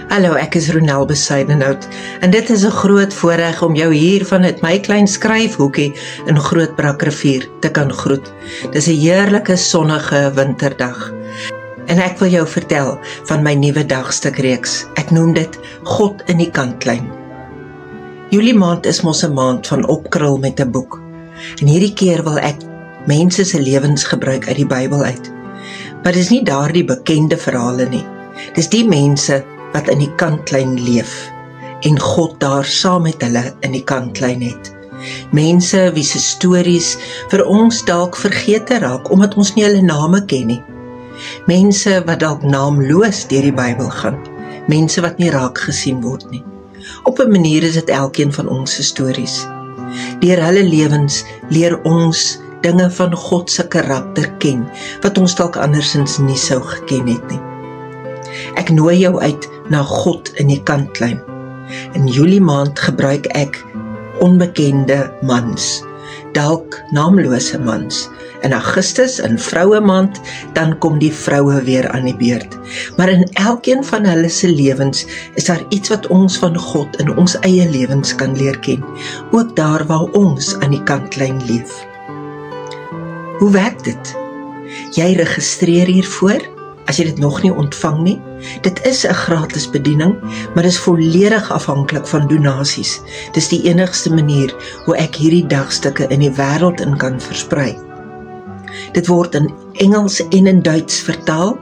Hallo, ek is Ronel Besuidenhout en dit is 'n groot voorreg om jou hier vanuit my klein skryfhoekie in Grootbrakrivier te kan groet. Dis 'n heerlike sonnige winterdag. En ek wil jou vertel van my nuwe dagstukreeks. Ek noem dit God in die kantlyn. Julie maand is mos 'n maand van opkrul met 'n boek. En hierdie keer wil ek mense se lewens gebruik uit die Bybel uit. Maar dis nie daardie bekende verhale nie. Dis die mense wat in die kantlyn leef en God daar saam met hulle in die kantlyn het. Mense wie se stories vir ons dalk vergete raak omdat ons nie hulle name ken nie. Mense wat dalk naamloos deur die Bybel gaan. Mense wat nie raak gesien word nie. Op 'n manier is dit elkeen van ons se stories. Deur hulle lewens leer ons dinge van God se karakter ken wat ons dalk andersins nie sou geken het nie. Ek nooi jou uit na God in die kantlyn. In Julie maand gebruik ek onbekende mans, dalk naamlose mans. In Augustus, in vroue maand, dan kom die vroue weer aan die beurt. Maar in elkeen van hulle se lewens is daar iets wat ons van God in ons eie lewens kan leer ken, ook daar waar ons aan die kantlyn leef. Hoe werk dit? Jy registreer hiervoor, as jy dit nog nie ontvang nie. Dit is 'n gratis bediening, maar is volledig afhanklik van donasies. Dis die enigste manier hoe ek hierdie dagstukke in die wêreld in kan versprei. Dit word in Engels en in Duits vertaal.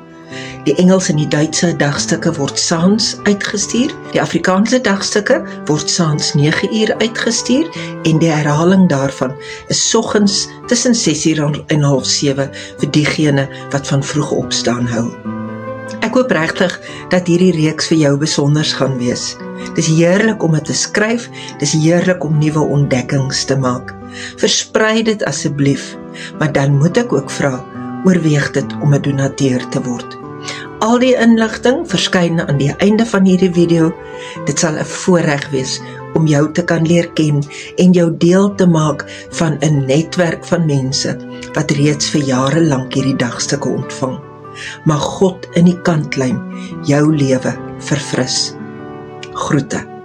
Die Engels en die Duitse dagstukke word saans uitgestuur. Die Afrikaanse dagstukke word saans 9 uur uitgestuur en die herhaling daarvan is soggens tussen 6:30 en 6:30 vir diegene wat van vroeg opstaan hou. Ek hoop regtig dat hierdie reeks vir jou besonders gaan wees. Dis heerlik om dit te skryf, dis heerlik om nuwe ontdekkings te maak. Versprei dit asseblief, maar dan moet ek ook vra, oorweeg dit om 'n donateur te word. Al die inligting verskyn aan die einde van hierdie video. Dit sal 'n voorreg wees om jou te kan leer ken en jou deel te maak van 'n netwerk van mense wat reeds vir jare lank hierdie dagstukke ontvang. Mag God in die kantlyn jou lewe verfris. Groete.